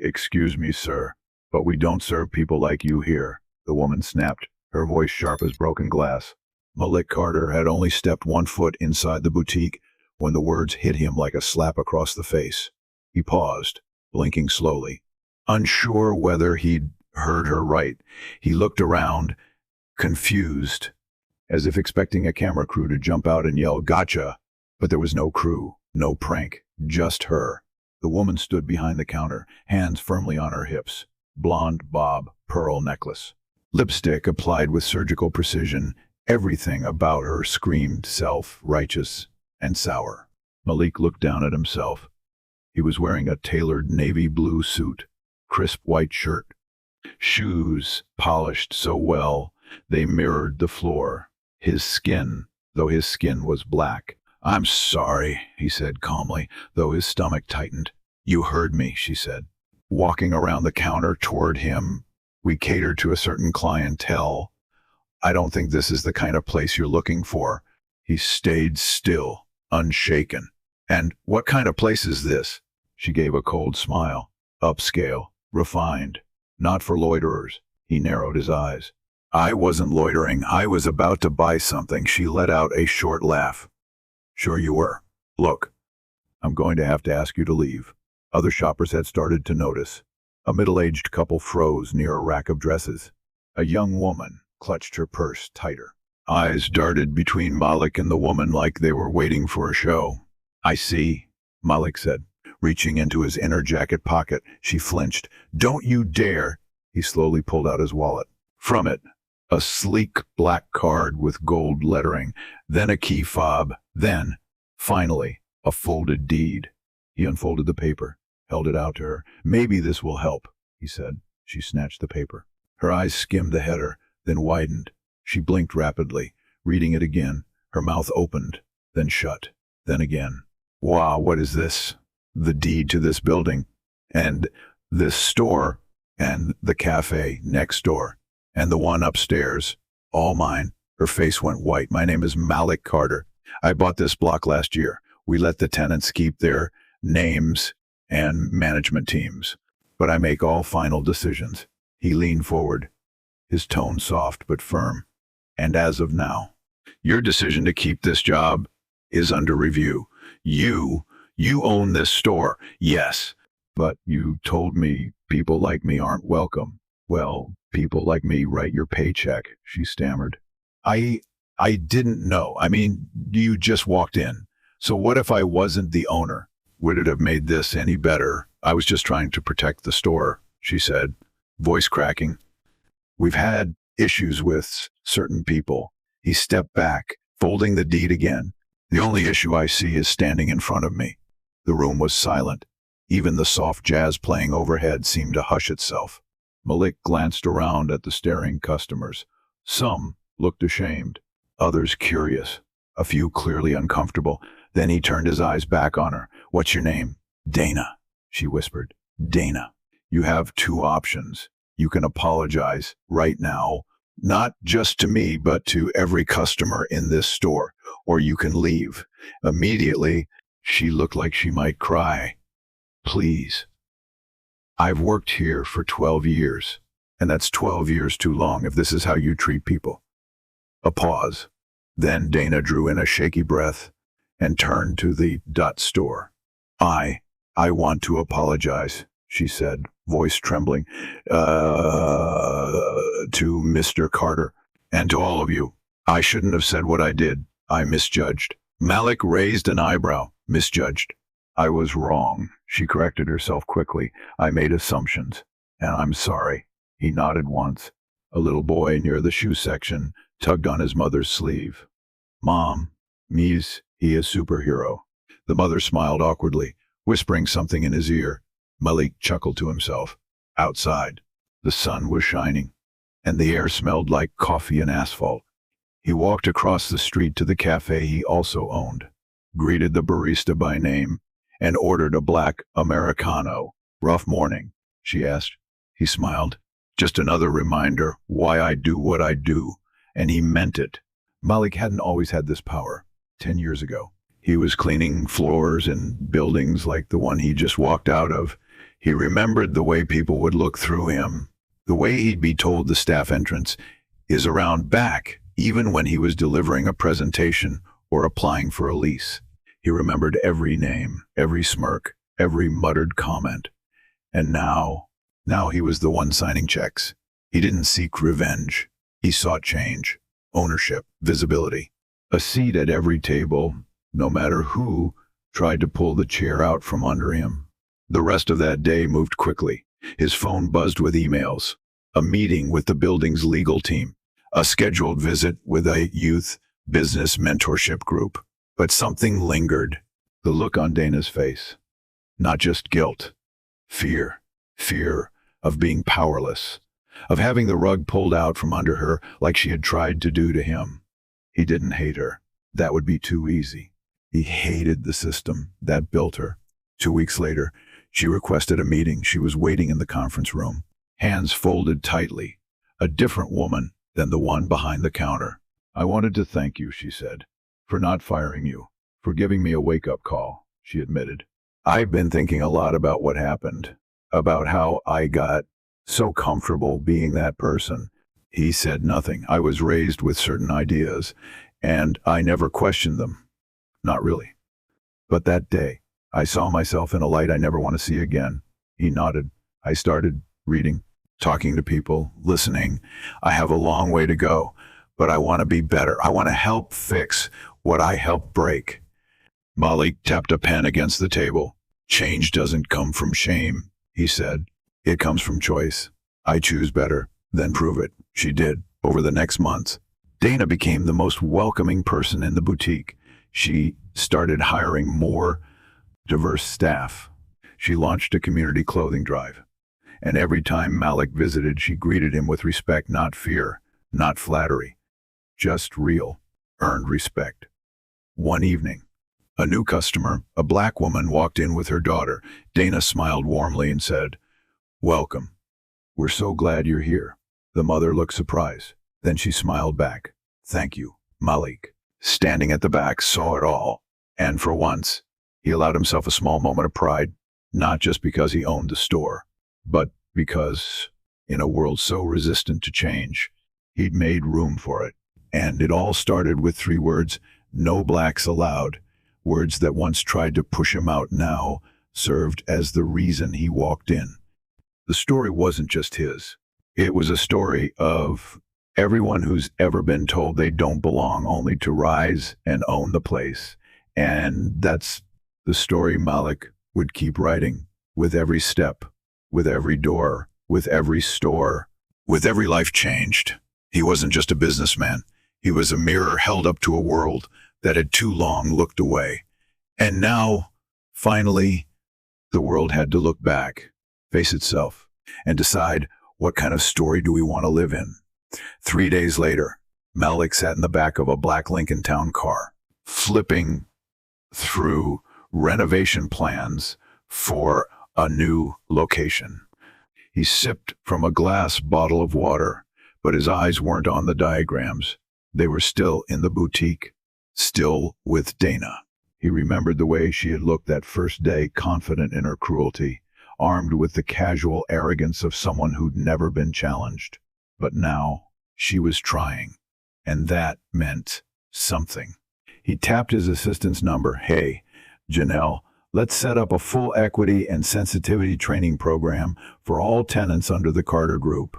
Excuse me, sir, but we don't serve people like you here, the woman snapped, her voice sharp as broken glass. Malik Carter had only stepped 1 foot inside the boutique when the words hit him like a slap across the face. He paused, blinking slowly. Unsure whether he'd heard her right, he looked around, confused, as if expecting a camera crew to jump out and yell, "Gotcha!" But there was no crew, no prank, just her. The woman stood behind the counter, hands firmly on her hips, blonde bob, pearl necklace. Lipstick applied with surgical precision, everything about her screamed self-righteous and sour. Malik looked down at himself. He was wearing a tailored navy blue suit, crisp white shirt, shoes polished so well they mirrored the floor. His skin, though his skin was black. "I'm sorry," he said calmly, though his stomach tightened. "You heard me," she said, walking around the counter toward him. "We cater to a certain clientele. I don't think this is the kind of place you're looking for." He stayed still, unshaken. "And what kind of place is this?" She gave a cold smile. "Upscale, refined, not for loiterers." He narrowed his eyes. "I wasn't loitering. I was about to buy something." She let out a short laugh. "Sure you were. Look, I'm going to have to ask you to leave." Other shoppers had started to notice. A middle-aged couple froze near a rack of dresses. A young woman clutched her purse tighter. Eyes darted between Malik and the woman like they were waiting for a show. "I see," Malik said, reaching into his inner jacket pocket. She flinched. "Don't you dare!" He slowly pulled out his wallet. From it, a sleek black card with gold lettering, then a key fob, then, finally, a folded deed. He unfolded the paper, held it out to her. "Maybe this will help," he said. She snatched the paper. Her eyes skimmed the header, then widened. She blinked rapidly, reading it again. Her mouth opened, then shut, then again. "Wow, what is this?" "The deed to this building, and this store, and the cafe next door, and the one upstairs. All mine." Her face went white. "My name is Malik Carter. I bought this block last year. We let the tenants keep their names and management teams, but I make all final decisions." He leaned forward, his tone soft but firm. "And as of now, your decision to keep this job is under review. You own this store, yes, but you told me people like me aren't welcome." "Well, people like me write your paycheck," she stammered. I didn't know. I mean, you just walked in. So what if I wasn't the owner? Would it have made this any better? I was just trying to protect the store," she said, voice cracking. "We've had issues with certain people." He stepped back, folding the deed again. "The only issue I see is standing in front of me." The room was silent. Even the soft jazz playing overhead seemed to hush itself. Malik glanced around at the staring customers. Some looked ashamed, others curious, a few clearly uncomfortable. Then he turned his eyes back on her. "What's your name?" "Dana," she whispered. "Dana. You have two options. You can apologize right now, not just to me, but to every customer in this store, or you can leave immediately." She looked like she might cry. "Please. I've worked here for 12 years, and that's 12 years too long if this is how you treat people." A pause. Then Dana drew in a shaky breath and turned to the store. I want to apologize," she said, voice trembling, "to Mr. Carter, and to all of you. I shouldn't have said what I did. I misjudged." Malik raised an eyebrow. "Misjudged? I was wrong." She corrected herself quickly. "I made assumptions, and I'm sorry." He nodded once. A little boy near the shoe section tugged on his mother's sleeve. "Mom, he is superhero." The mother smiled awkwardly, whispering something in his ear. Malik chuckled to himself. Outside, the sun was shining, and the air smelled like coffee and asphalt. He walked across the street to the cafe he also owned, greeted the barista by name, and ordered a black Americano. "Rough morning?" she asked. He smiled. "Just another reminder why I do what I do." And he meant it. Malik hadn't always had this power. 10 years ago, he was cleaning floors in buildings like the one he just walked out of. He remembered the way people would look through him, the way he'd be told the staff entrance is around back, even when he was delivering a presentation or applying for a lease. He remembered every name, every smirk, every muttered comment. And now he was the one signing checks. He didn't seek revenge. He sought change, ownership, visibility. A seat at every table, no matter who tried to pull the chair out from under him. The rest of that day moved quickly. His phone buzzed with emails, a meeting with the building's legal team, a scheduled visit with a youth business mentorship group. But something lingered, the look on Dana's face. Not just guilt, fear of being powerless, of having the rug pulled out from under her like she had tried to do to him. He didn't hate her. That would be too easy. He hated the system that built her. 2 weeks later, she requested a meeting. She was waiting in the conference room, hands folded tightly, a different woman than the one behind the counter. "I wanted to thank you," she said, "for not firing you, for giving me a wake-up call," she admitted. "I've been thinking a lot about what happened, about how I got so comfortable being that person." He said nothing. "I was raised with certain ideas, and I never questioned them. Not really. But that day, I saw myself in a light I never want to see again." He nodded. "I started reading, talking to people, listening. I have a long way to go, but I want to be better. I want to help fix what I helped break." Malik tapped a pen against the table. "Change doesn't come from shame," he said. "It comes from choice. I choose better, then prove it." She did. Over the next months, Dana became the most welcoming person in the boutique. She started hiring more diverse staff. She launched a community clothing drive. And every time Malik visited, she greeted him with respect, not fear, not flattery, just real, earned respect. One evening, a new customer, a black woman, walked in with her daughter. Dana smiled warmly and said, "Welcome. We're so glad you're here." The mother looked surprised. Then she smiled back. "Thank you." Malik, standing at the back, saw it all. And for once, he allowed himself a small moment of pride, not just because he owned the store, but because, in a world so resistant to change, he'd made room for it. And it all started with 3 words, "No blacks allowed." Words that once tried to push him out now served as the reason he walked in. The story wasn't just his. It was a story of everyone who's ever been told they don't belong, only to rise and own the place. And that's the story Malik would keep writing, with every step, with every door, with every store, with every life changed. He wasn't just a businessman. He was a mirror held up to a world that had too long looked away. And now, finally, the world had to look back, face itself, and decide, what kind of story do we want to live in? 3 days later, Malik sat in the back of a black Lincoln Town car, flipping through renovation plans for a new location. He sipped from a glass bottle of water, but his eyes weren't on the diagrams. They were still in the boutique, still with Dana. He remembered the way she had looked that first day, confident in her cruelty, armed with the casual arrogance of someone who'd never been challenged. But now, she was trying, and that meant something. He tapped his assistant's number. "Hey, Janelle, let's set up a full equity and sensitivity training program for all tenants under the Carter Group.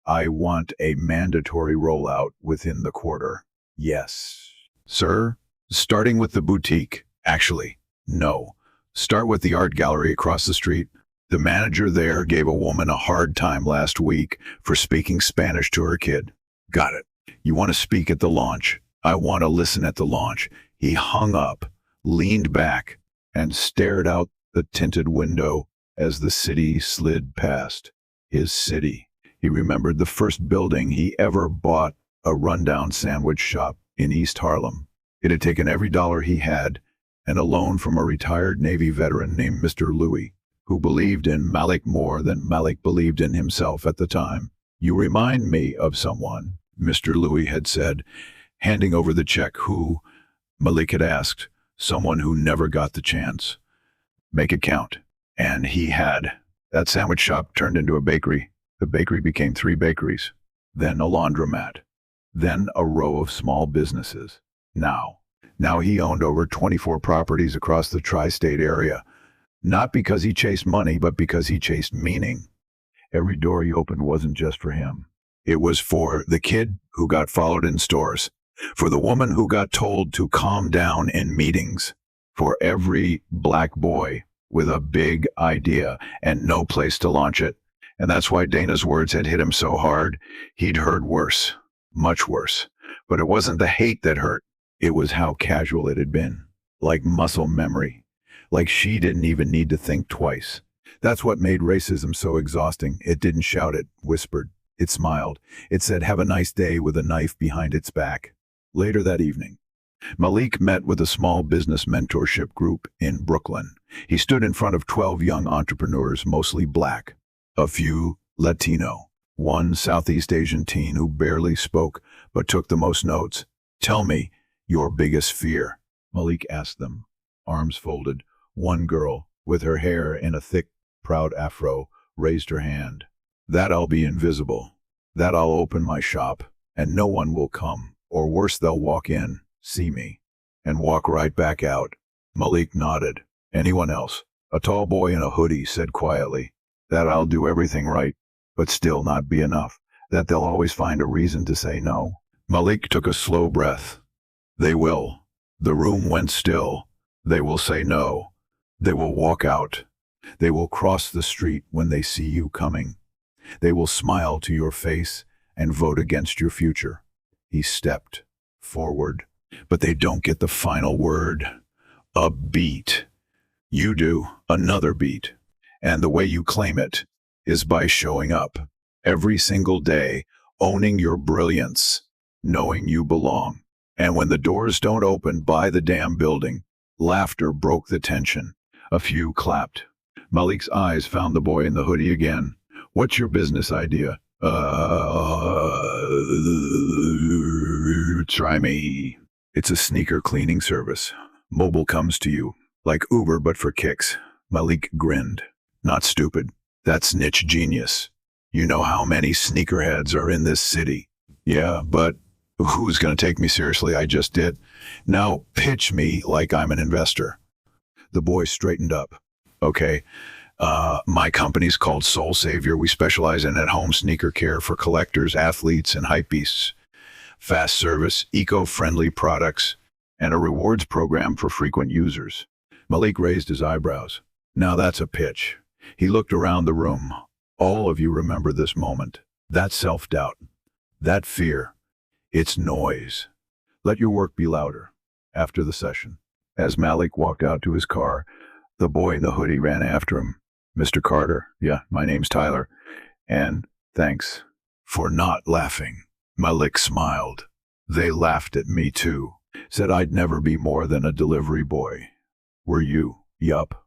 I want a mandatory rollout within the quarter." "Yes, sir. Starting with the boutique." "Actually, no. Start with the art gallery across the street. The manager there gave a woman a hard time last week for speaking Spanish to her kid." "Got it. You want to speak at the launch?" "I want to listen at the launch." He hung up, leaned back, and stared out the tinted window as the city slid past. His city. He remembered the first building he ever bought, a rundown sandwich shop in East Harlem. It had taken every dollar he had and a loan from a retired Navy veteran named Mr. Louis, who believed in Malik more than Malik believed in himself at the time. "You remind me of someone," Mr. Louis had said, handing over the check. "Who?" Malik had asked. "Someone who never got the chance. Make it count." And he had. That sandwich shop turned into a bakery. The bakery became 3 bakeries, then a laundromat, then a row of small businesses. Now, now he owned over 24 properties across the tri-state area, not because he chased money, but because he chased meaning. Every door he opened wasn't just for him. It was for the kid who got followed in stores, for the woman who got told to calm down in meetings, for every black boy with a big idea and no place to launch it. And that's why Dana's words had hit him so hard. He'd heard worse, much worse. But it wasn't the hate that hurt. It was how casual it had been, like muscle memory, like she didn't even need to think twice. That's what made racism so exhausting. It didn't shout, it whispered. It smiled. It said, "Have a nice day," with a knife behind its back. Later that evening, Malik met with a small business mentorship group in Brooklyn. He stood in front of 12 young entrepreneurs, mostly black, a few Latino, one Southeast Asian teen who barely spoke but took the most notes. "Tell me your biggest fear," Malik asked them, arms folded. One girl, with her hair in a thick, proud afro, raised her hand. "That I'll be invisible. That I'll open my shop, and no one will come. Or worse, they'll walk in, see me, and walk right back out." Malik nodded. "Anyone else?" A tall boy in a hoodie said quietly, "That I'll do everything right, but still not be enough. That they'll always find a reason to say no." Malik took a slow breath. "They will." The room went still. "They will say no. They will walk out. They will cross the street when they see you coming. They will smile to your face and vote against your future." He stepped forward. "But they don't get the final word. A beat. You do, another beat. And the way you claim it is by showing up every single day, owning your brilliance, knowing you belong. And when the doors don't open, buy the damn building." Laughter broke the tension. A few clapped. Malik's eyes found the boy in the hoodie again. "What's your business idea?" Try me." "It's a sneaker cleaning service. Mobile comes to you, like Uber but for kicks." Malik grinned. "Not stupid. That's niche genius. You know how many sneakerheads are in this city." "Yeah, but who's going to take me seriously? I just did." "Now pitch me like I'm an investor." The boy straightened up. "Okay, my company's called Soul Savior. We specialize in at-home sneaker care for collectors, athletes, and hypebeasts. Fast service, eco-friendly products, and a rewards program for frequent users." Malik raised his eyebrows. "Now that's a pitch." He looked around the room. "All of you remember this moment. That self-doubt. That fear. It's noise. Let your work be louder." After the session, as Malik walked out to his car, the boy in the hoodie ran after him. "Mr. Carter, yeah, my name's Tyler, and thanks for not laughing." Malik smiled. "They laughed at me too. Said I'd never be more than a delivery boy." "Were you?" "Yup.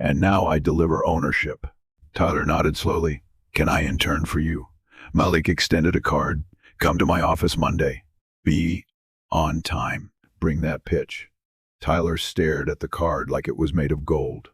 And now I deliver ownership." Tyler nodded slowly. "Can I intern for you?" Malik extended a card. "Come to my office Monday. Be on time. Bring that pitch." Tyler stared at the card like it was made of gold.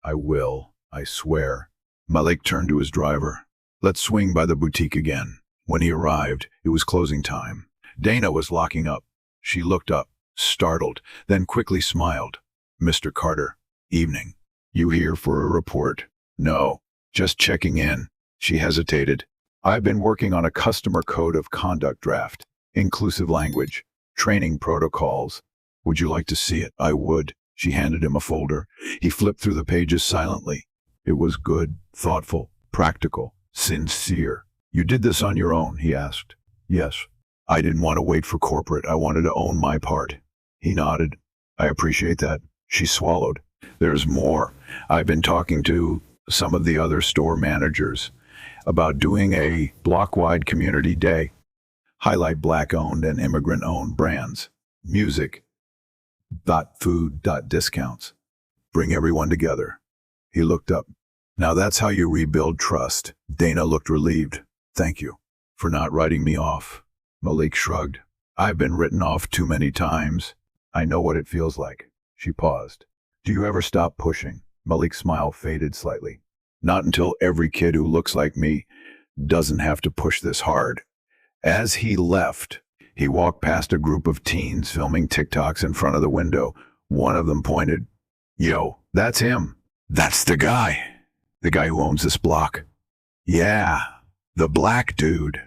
"I will, I swear." Malik turned to his driver. "Let's swing by the boutique again." When he arrived, it was closing time. Dana was locking up. She looked up, startled, then quickly smiled. "Mr. Carter, evening. You here for a report?" "No, just checking in." She hesitated. "I've been working on a customer code of conduct draft, inclusive language, training protocols. Would you like to see it?" "I would." She handed him a folder. He flipped through the pages silently. It was good, thoughtful, practical, sincere. "You did this on your own?" he asked. "Yes. I didn't want to wait for corporate. I wanted to own my part." He nodded. "I appreciate that." She swallowed. "There's more. I've been talking to some of the other store managers about doing a block-wide community day. Highlight Black-owned and immigrant-owned brands. Music. Food. Discounts. Bring everyone together." He looked up. "Now that's how you rebuild trust." Dana looked relieved. "Thank you for not writing me off." Malik shrugged. "I've been written off too many times. I know what it feels like." She paused. "Do you ever stop pushing?" Malik's smile faded slightly. Not until every kid who looks like me doesn't have to push this hard. As he left, he walked past a group of teens filming TikToks in front of the window. One of them pointed, "Yo, that's him. That's the guy. The guy who owns this block." "Yeah, the black dude."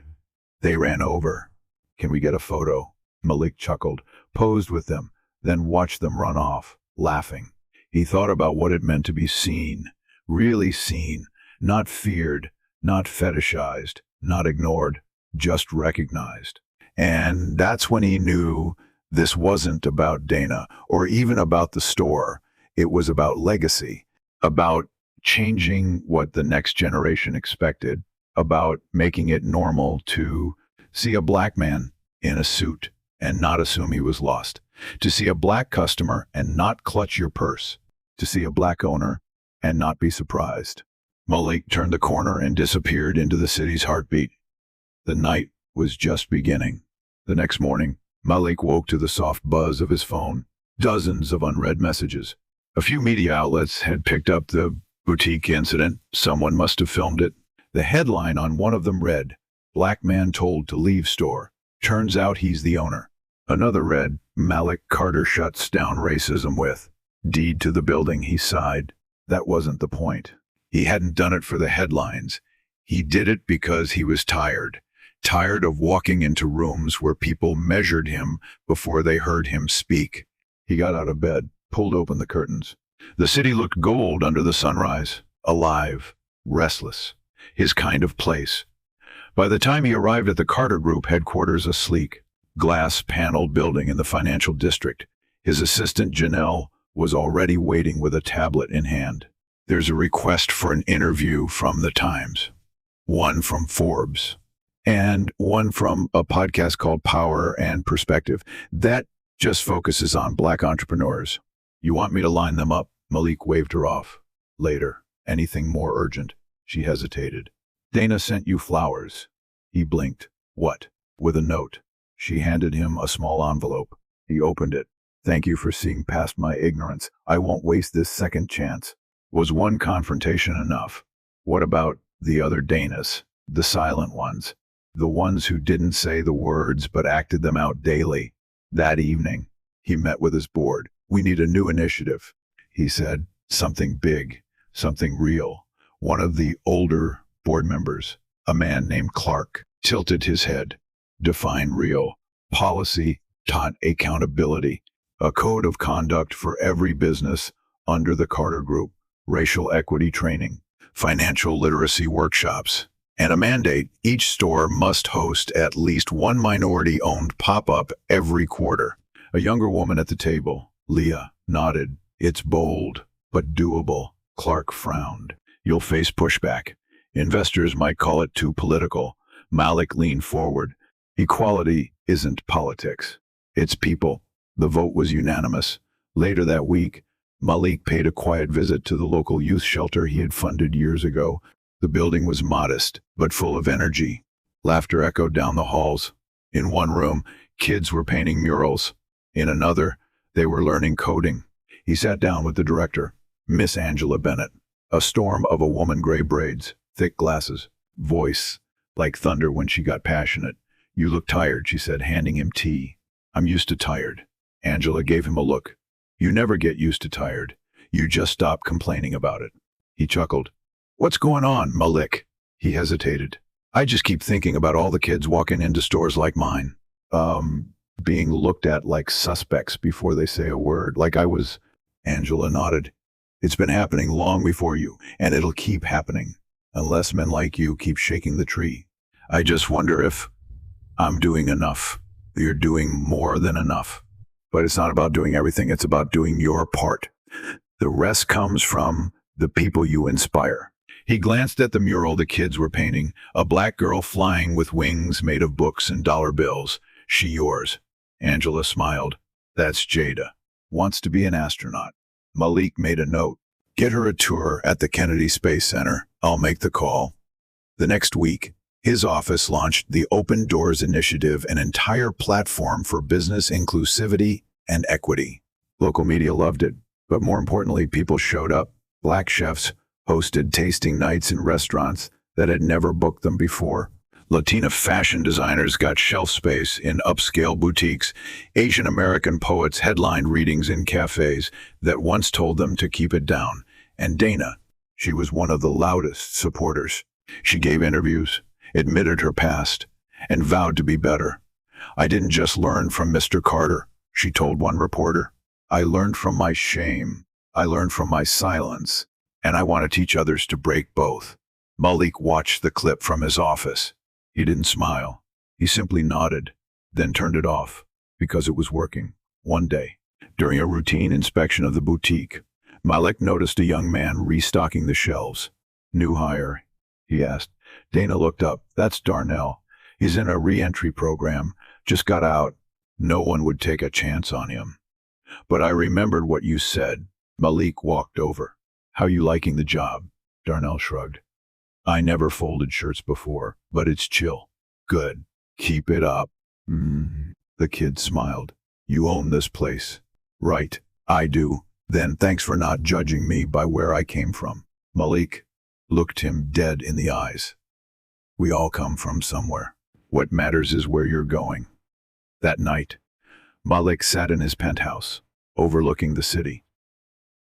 They ran over. "Can we get a photo?" Malik chuckled, posed with them, then watched them run off, laughing. He thought about what it meant to be seen, really seen, not feared, not fetishized, not ignored, just recognized. And that's when he knew this wasn't about Dana or even about the store. It was about legacy, about changing what the next generation expected, about making it normal to see a black man in a suit and not assume he was lost, to see a black customer and not clutch your purse, to see a black owner and not be surprised. Malik turned the corner and disappeared into the city's heartbeat. The night was just beginning. The next morning, Malik woke to the soft buzz of his phone, dozens of unread messages. A few media outlets had picked up the boutique incident. Someone must have filmed it. The headline on one of them read, "Black man told to leave store. Turns out he's the owner." Another read, "Malik Carter shuts down racism with deed to the building." He sighed. That wasn't the point. He hadn't done it for the headlines. He did it because he was tired. Tired of walking into rooms where people measured him before they heard him speak. He got out of bed, pulled open the curtains. The city looked gold under the sunrise, alive, restless, his kind of place. By the time he arrived at the Carter Group headquarters, a sleek, glass-paneled building in the financial district, his assistant Janelle was already waiting with a tablet in hand. "There's a request for an interview from the Times, one from Forbes, and one from a podcast called Power and Perspective that just focuses on black entrepreneurs. You want me to line them up?" Malik waved her off. "Later. Anything more urgent?" She hesitated. "Dana sent you flowers." He blinked. "What?" "With a note." She handed him a small envelope. He opened it. "Thank you for seeing past my ignorance. I won't waste this second chance." Was one confrontation enough? What about the other Danas, the silent ones, the ones who didn't say the words but acted them out daily? That evening, he met with his board. "We need a new initiative," he said. "Something big, something real." One of the older board members, a man named Clark, tilted his head. "Define real. Policy taught accountability. A code of conduct for every business under the Carter Group. Racial equity training, financial literacy workshops, and a mandate: each store must host at least one minority-owned pop-up every quarter." A younger woman at the table, Leah, nodded. "It's bold, but doable." Clark frowned. "You'll face pushback. Investors might call it too political." Malik leaned forward. "Equality isn't politics. It's people." The vote was unanimous. Later that week, Malik paid a quiet visit to the local youth shelter he had funded years ago. The building was modest, but full of energy. Laughter echoed down the halls. In one room, kids were painting murals. In another, they were learning coding. He sat down with the director, Miss Angela Bennett, a storm of a woman, gray braids, thick glasses, voice like thunder when she got passionate. "You look tired," she said, handing him tea. "I'm used to tired." Angela gave him a look. "You never get used to tired. You just stop complaining about it." He chuckled. "What's going on, Malik?" He hesitated. "I just keep thinking about all the kids walking into stores like mine. Being looked at like suspects before they say a word, like I was." Angela nodded. "It's been happening long before you, and it'll keep happening, unless men like you keep shaking the tree. I just wonder if I'm doing enough." "You're doing more than enough. But it's not about doing everything, it's about doing your part. The rest comes from the people you inspire." He glanced at the mural the kids were painting, a black girl flying with wings made of books and dollar bills. "She yours?" Angela smiled. "That's Jada. Wants to be an astronaut." Malik made a note. "Get her a tour at the Kennedy Space Center. I'll make the call." The next week, his office launched the Open Doors Initiative, an entire platform for business inclusivity and equity. Local media loved it, but more importantly, people showed up. Black chefs hosted tasting nights in restaurants that had never booked them before. Latina fashion designers got shelf space in upscale boutiques. Asian American poets headlined readings in cafes that once told them to keep it down. And Dana, she was one of the loudest supporters. She gave interviews, admitted her past, and vowed to be better. "I didn't just learn from Mr. Carter," she told one reporter. "I learned from my shame. I learned from my silence. And I want to teach others to break both." Malik watched the clip from his office. He didn't smile. He simply nodded, then turned it off, because it was working. One day, during a routine inspection of the boutique, Malik noticed a young man restocking the shelves. "New hire?" he asked. Dana looked up. "That's Darnell. He's in a re-entry program. Just got out. No one would take a chance on him." "But I remembered what you said." Malik walked over. "How you liking the job?" Darnell shrugged. "I never folded shirts before, but it's chill." "Good. Keep it up." The kid smiled. "You own this place." "Right. I do. Then thanks for not judging me by where I came from." Malik looked him dead in the eyes. "We all come from somewhere. What matters is where you're going." That night, Malik sat in his penthouse, overlooking the city.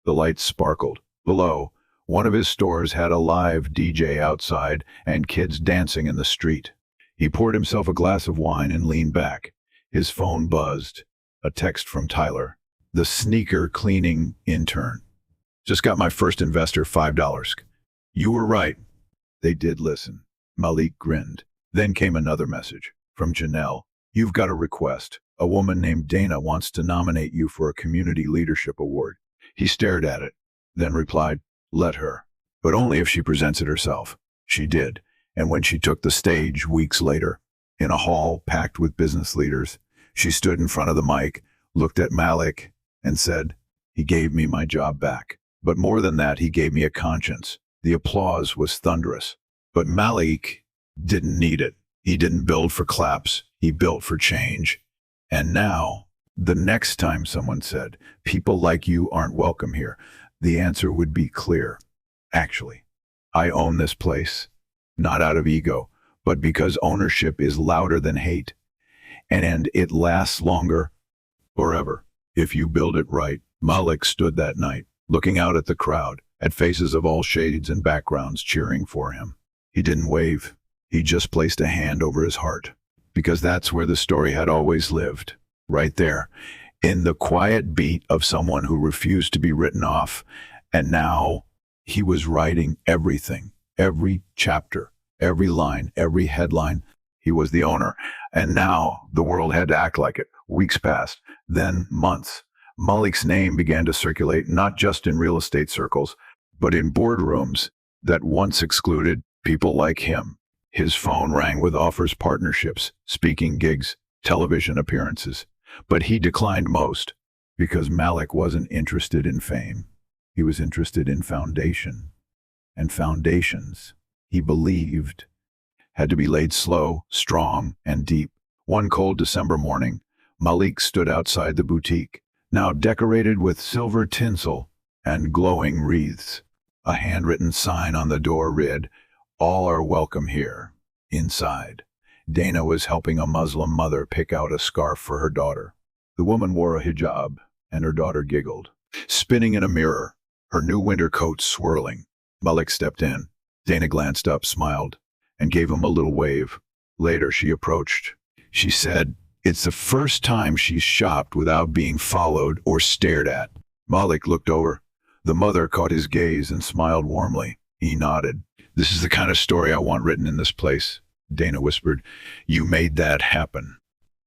The lights sparkled. Below, one of his stores had a live DJ outside and kids dancing in the street. He poured himself a glass of wine and leaned back. His phone buzzed. A text from Tyler, the sneaker cleaning intern. "Just got my first investor $5. You were right." They did listen. Malik grinned. Then came another message from Janelle. "You've got a request. A woman named Dana wants to nominate you for a community leadership award." He stared at it, then replied, "Let her. But only if she presents it herself." She did, and when she took the stage weeks later, in a hall packed with business leaders, she stood in front of the mic, looked at Malik, and said, "He gave me my job back. But more than that, he gave me a conscience." The applause was thunderous. But Malik didn't need it. He didn't build for claps. He built for change. And now, the next time someone said, "People like you aren't welcome here," the answer would be clear. "Actually, I own this place, not out of ego, but because ownership is louder than hate, and it lasts longer, forever, if you build it right." Malik stood that night, looking out at the crowd, at faces of all shades and backgrounds cheering for him. He didn't wave. He just placed a hand over his heart, because that's where the story had always lived, right there, in the quiet beat of someone who refused to be written off. And now he was writing everything, every chapter, every line, every headline. He was the owner, and now the world had to act like it. Weeks passed, then months. Malik's name began to circulate not just in real estate circles, but in boardrooms that once excluded people like him. His phone rang with offers, partnerships, speaking gigs, television appearances. But he declined most, because Malik wasn't interested in fame. He was interested in foundation. And foundations, he believed, had to be laid slow, strong, and deep. One cold December morning, Malik stood outside the boutique, now decorated with silver tinsel and glowing wreaths. A handwritten sign on the door read, "All are welcome here." Inside, Dana was helping a Muslim mother pick out a scarf for her daughter. The woman wore a hijab, and her daughter giggled. Spinning in a mirror, her new winter coat swirling, Malik stepped in. Dana glanced up, smiled, and gave him a little wave. Later, she approached. She said, it's the first time she's shopped without being followed or stared at. Malik looked over. The mother caught his gaze and smiled warmly. He nodded. "This is the kind of story I want written in this place," Dana whispered. "You made that happen."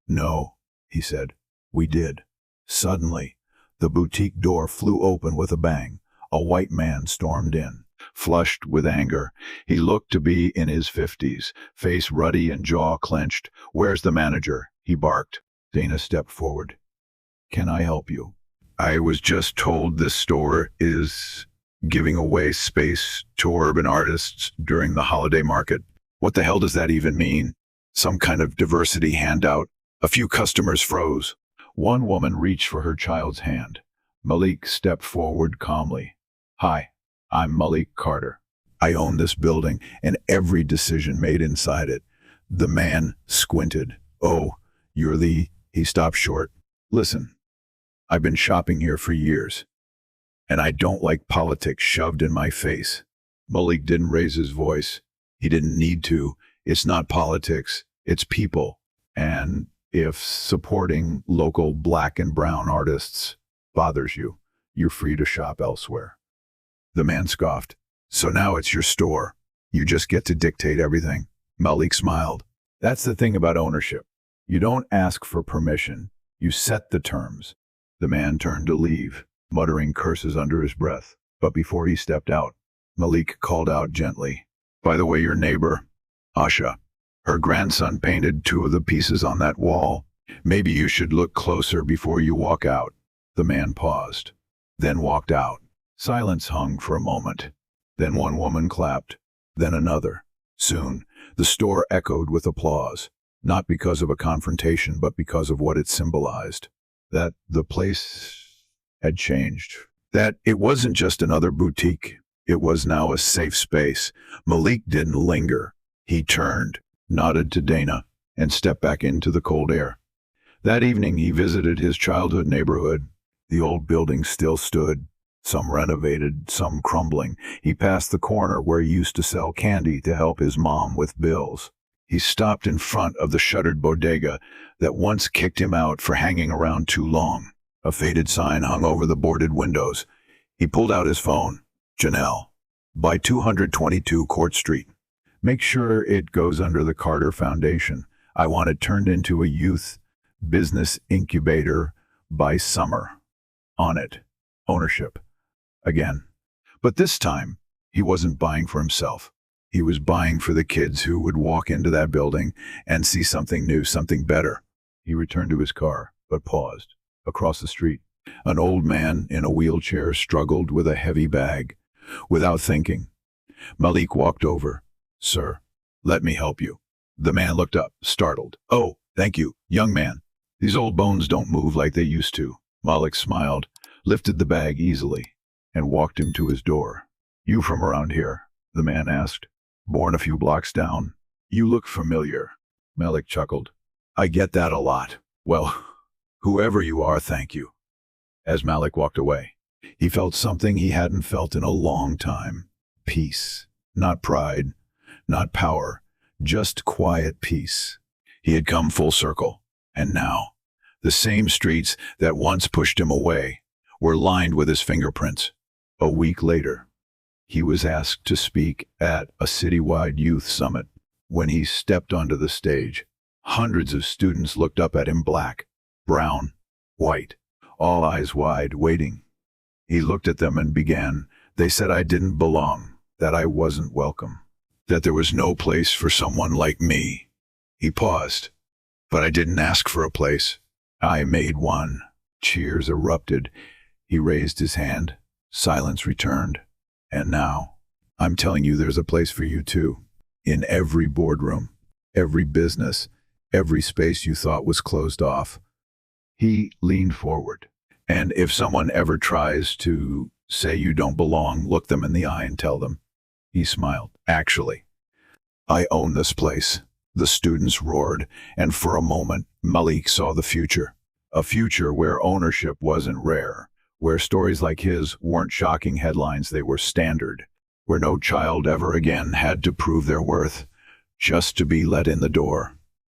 "No," he said. "We did." Suddenly, the boutique door flew open with a bang. A white man stormed in, flushed with anger. He looked to be in his 50s, face ruddy and jaw clenched. "Where's the manager?" he barked. Dana stepped forward. "Can I help you?" "I was just told this store is giving away space to urban artists during the holiday market." "What the hell does that even mean? Some kind of diversity handout?" A few customers froze. One woman reached for her child's hand. Malik stepped forward calmly. "Hi, I'm Malik Carter. I own this building and every decision made inside it. The man squinted. Oh, you're the... He stopped short. Listen, I've been shopping here for years, and I don't like politics shoved in my face. Malik didn't raise his voice. He didn't need to. It's not politics, it's people. And if supporting local black and brown artists bothers you, you're free to shop elsewhere. The man scoffed. So now it's your store. You just get to dictate everything. Malik smiled. That's the thing about ownership. You don't ask for permission. You set the terms. The man turned to leave, muttering curses under his breath. But before he stepped out, Malik called out gently, "By the way, your neighbor, Asha, her grandson painted 2 of the pieces on that wall. Maybe you should look closer before you walk out." The man paused, then walked out. Silence hung for a moment. Then one woman clapped, then another. Soon, the store echoed with applause, not because of a confrontation, but because of what it symbolized. That the place had changed. That it wasn't just another boutique. It was now a safe space. Malik didn't linger. He turned, nodded to Dana, and stepped back into the cold air. That evening, he visited his childhood neighborhood. The old buildings still stood, some renovated, some crumbling. He passed the corner where he used to sell candy to help his mom with bills. He stopped in front of the shuttered bodega that once kicked him out for hanging around too long. A faded sign hung over the boarded windows. He pulled out his phone. "Janelle, by 222 Court Street. Make sure it goes under the Carter Foundation. I want it turned into a youth business incubator by summer. On it, ownership." Again. But this time, he wasn't buying for himself. He was buying for the kids who would walk into that building and see something new, something better. He returned to his car, but paused. Across the street, an old man in a wheelchair struggled with a heavy bag. Without thinking, Malik walked over. "Sir, let me help you." The man looked up, startled. "Oh, thank you, young man. These old bones don't move like they used to." Malik smiled, lifted the bag easily, and walked him to his door. "You from around here?" the man asked. "Born a few blocks down." "You look familiar." Malik chuckled. "I get that a lot." "Well, whoever you are, thank you." As Malik walked away, he felt something he hadn't felt in a long time. Peace. Not pride, not power, just quiet peace. He had come full circle, and now, the same streets that once pushed him away were lined with his fingerprints. A week later, he was asked to speak at a citywide youth summit. When he stepped onto the stage, hundreds of students looked up at him, black, brown, white, all eyes wide, waiting. He looked at them and began. They said I didn't belong, that I wasn't welcome, that there was no place for someone like me. He paused. "But I didn't ask for a place. I made one." Cheers erupted. He raised his hand. Silence returned. "And now, I'm telling you there's a place for you too. In every boardroom, every business, every space you thought was closed off." He leaned forward. "And if someone ever tries to say you don't belong, look them in the eye and tell them." He smiled. "Actually, I own this place." The students roared, and for a moment, Malik saw the future. A future where ownership wasn't rare, where stories like his weren't shocking headlines, they were standard, where no child ever again had to prove their worth just to be let in the door.